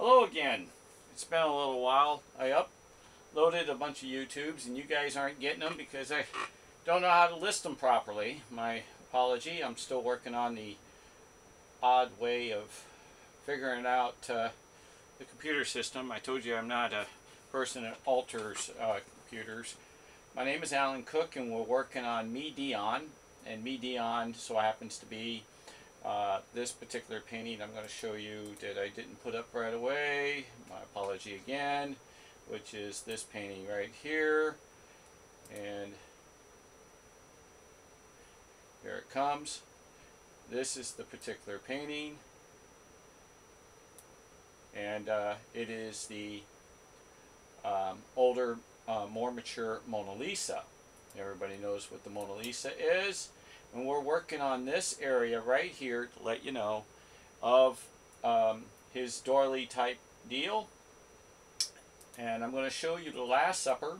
Hello again. It's been a little while. I uploaded a bunch of YouTubes and you guys aren't getting them because I don't know how to list them properly. My apology. I'm still working on the odd way of figuring out the computer system. I told you I'm not a person that alters computers. My name is Alan Cook and we're working on Medion, and Medion so happens to be this particular painting I'm going to show you that I didn't put up right away. My apology again, which is this painting right here. And here it comes. This is the particular painting. And it is the older, more mature Mona Lisa. Everybody knows what the Mona Lisa is. And we're working on this area right here to let you know of his doily type deal. And I'm going to show you the Last Supper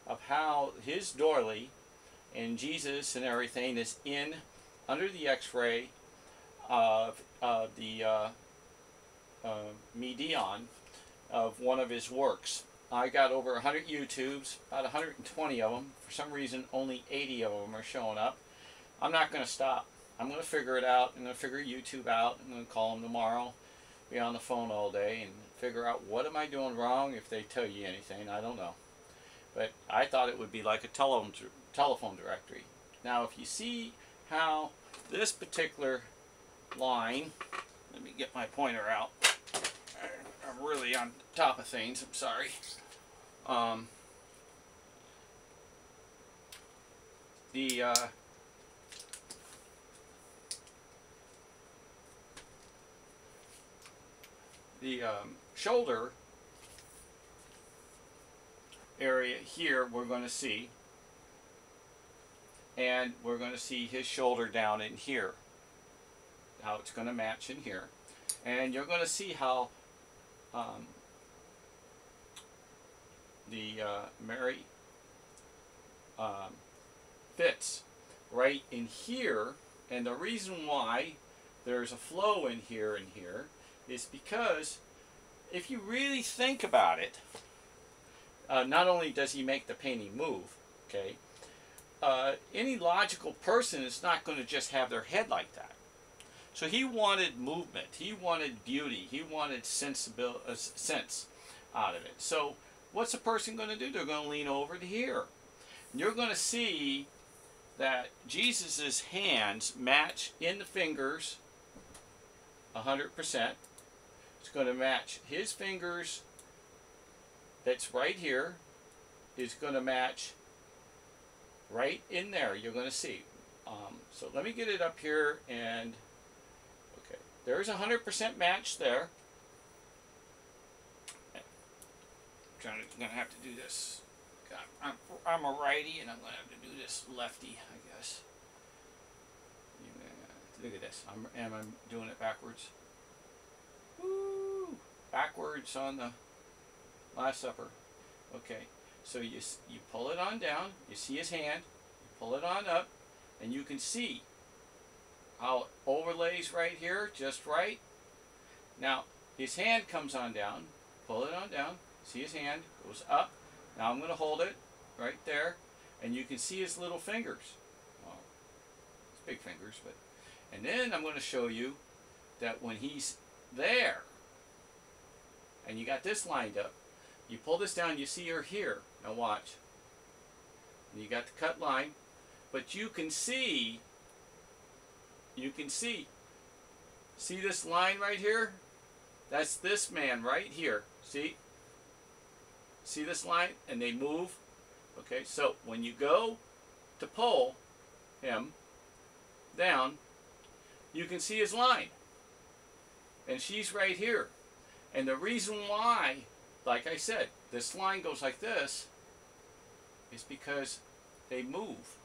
of how his doily and Jesus and everything is in under the x-ray of the Medion of one of his works. I got over 100 YouTubes, about 120 of them. For some reason only 80 of them are showing up. I'm not going to stop. I'm going to figure it out. I'm going to figure YouTube out. I'm going to call them tomorrow, be on the phone all day, and figure out what am I doing wrong. If they tell you anything, I don't know. But I thought it would be like a telephone directory. Now, if you see how this particular line, let me get my pointer out. I'm really on top of things. I'm sorry. The shoulder area here we're going to see, and we're going to see his shoulder down in here, how it's going to match in here, and you're going to see how the Mary fits right in here. And the reason why there's a flow in here and here is because if you really think about it, not only does he make the painting move, okay, any logical person is not going to just have their head like that. So he wanted movement, he wanted beauty, he wanted sense out of it. So what's a person going to do? They're going to lean over to here. And you're going to see that hands match in the fingers 100%. It's going to match his fingers that's right here is going to match right in there. You're going to see. So let me get it up here, and okay, there's 100% match there. I'm going to have to do this. I'm a righty, and I'm going to have to do this lefty, I guess. Look at this. I'm doing it backwards. Woo! Backwards on the Last Supper. Okay, so you pull it on down. You see his hand. You pull it on up, and you can see how it overlays right here, just right. Now his hand comes on down. Pull it on down. See his hand goes up. Now I'm going to hold it right there, and you can see his little fingers. Well, it's big fingers, but. And then I'm going to show you that when he's there, and you got this lined up, you pull this down, you see her here. Now watch. And you got the cut line, but you can see see this line right here? That's this man right here. See this line? And they move. Okay, so when you go to pull him down, you can see his line. And she's right here. And the reason why, like I said, this line goes like this is because they move.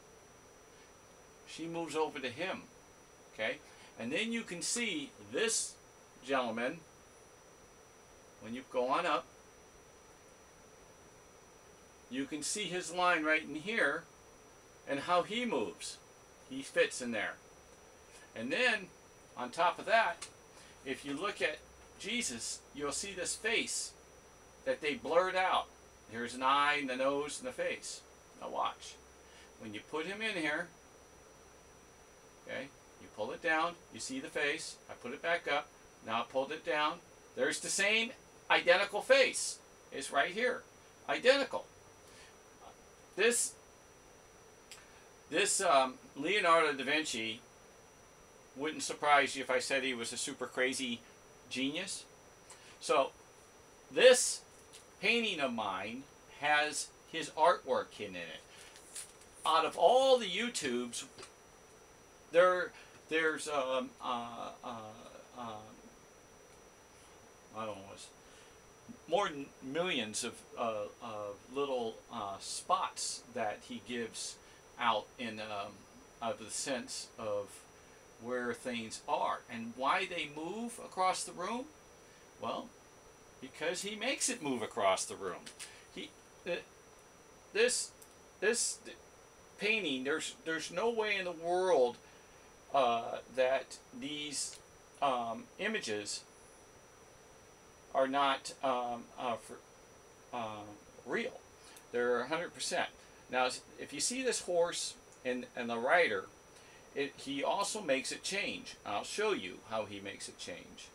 She moves over to him. Okay? And then you can see this gentleman, when you go on up, you can see his line right in here and how he moves. He fits in there. And then, on top of that, if you look at Jesus, you'll see this face that they blurred out. Here's an eye and the nose and the face. Now watch. When you put him in here, okay, you pull it down, you see the face. I put it back up. Now I pulled it down. There's the same identical face. It's right here. Identical. This Leonardo da Vinci wouldn't surprise you if I said he was a super crazy genius. So this painting of mine has his artwork hidden in it. Out of all the YouTubes, there's I don't know, more than millions of little spots that he gives out in of the sense of where things are and why they move across the room. Well, because he makes it move across the room. This painting, there's no way in the world that these images are not real. They're 100%. Now, if you see this horse and the rider, he also makes it change. I'll show you how he makes it change.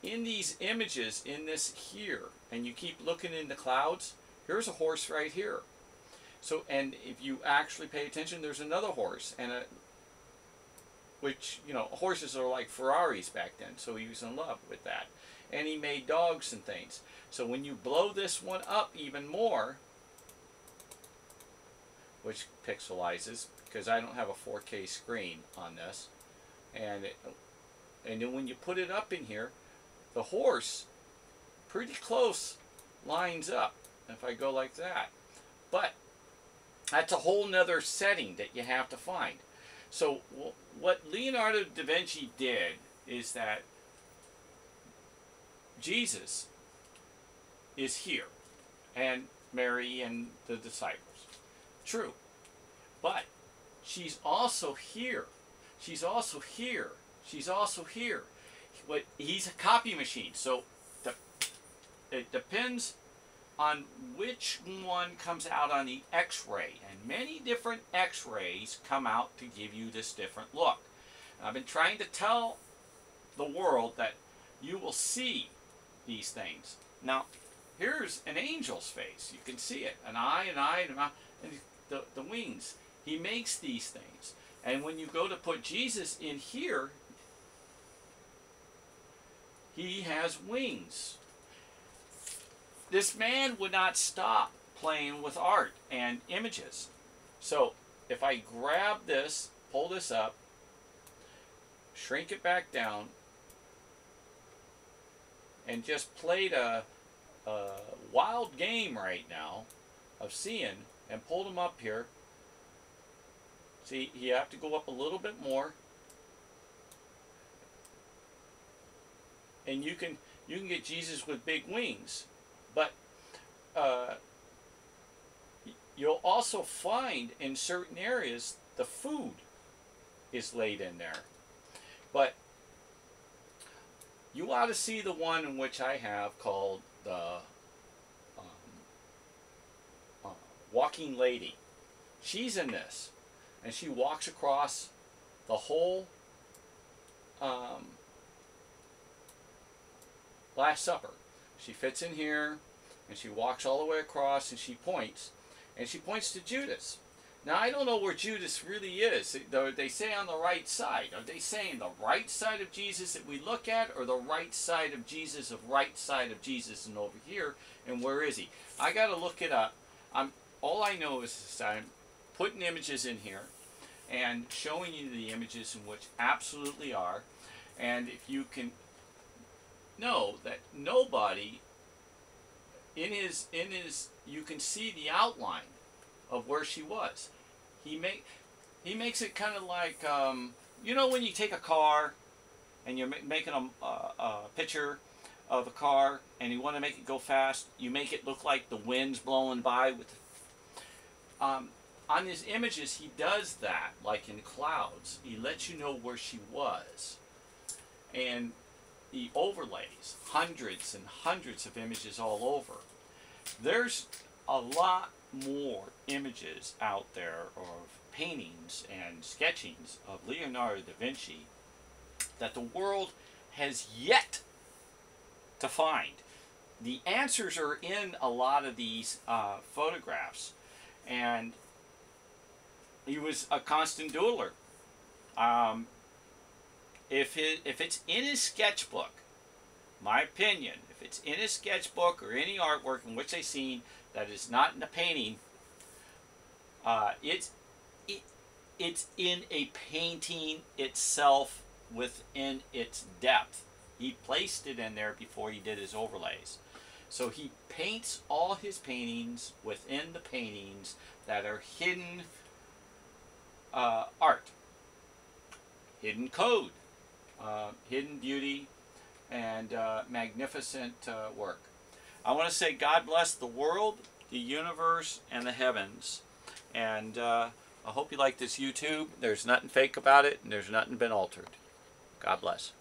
In these images, in this here, and you keep looking in the clouds, here's a horse right here. So, and if you actually pay attention, there's another horse, and which, you know, horses are like Ferraris back then, so he was in love with that. And he made dogs and things. So when you blow this one up even more, which pixelizes, because I don't have a 4K screen on this, and then when you put it up in here, the horse pretty close lines up if I go like that. But that's a whole nother setting that you have to find. So what Leonardo da Vinci did is that Jesus is here, and Mary and the disciples. True. But she's also here. She's also here. She's also here. He's a copy machine, so it depends on which one comes out on the X-ray, and many different X-rays come out to give you this different look. And I've been trying to tell the world that you will see these things. Now, here's an angel's face. You can see it, an eye, and a mouth, and the wings. He makes these things, and when you go to put Jesus in here, he has wings. This man would not stop playing with art and images. So if I grab this, pull this up, shrink it back down, and just played a wild game right now of seeing, and pulled them up here. See, you have to go up a little bit more, and you can get Jesus with big wings. But you'll also find in certain areas the food is laid in there. But you ought to see the one in which I have called the Walking Lady. She's in this, and she walks across the whole Last Supper. She fits in here, and she walks all the way across, and she points to Judas. Now, I don't know where Judas really is. They say on the right side. Are they saying the right side of Jesus that we look at, or the right side of Jesus and over here, and where is he? I got to look it up. All I know is I'm putting images in here and showing you the images in which absolutely are, and if you can know that nobody in his you can see the outline of where she was. He makes it kind of like you know, when you take a car and you're making a picture of a car and you want to make it go fast, you make it look like the wind's blowing by with on his images. He does that, like in clouds. He lets you know where she was, and the overlays, hundreds and hundreds of images all over. There's a lot more images out there of paintings and sketchings of Leonardo da Vinci that the world has yet to find. The answers are in a lot of these photographs, and he was a constant doodler. If it's in his sketchbook, my opinion, if it's in his sketchbook or any artwork in which I've seen that is not in the painting, it's in a painting itself within its depth. He placed it in there before he did his overlays. So he paints all his paintings within the paintings that are hidden art, hidden code, hidden beauty, and magnificent work. I want to say God bless the world, the universe, and the heavens. And I hope you like this YouTube. There's nothing fake about it, and there's nothing been altered. God bless.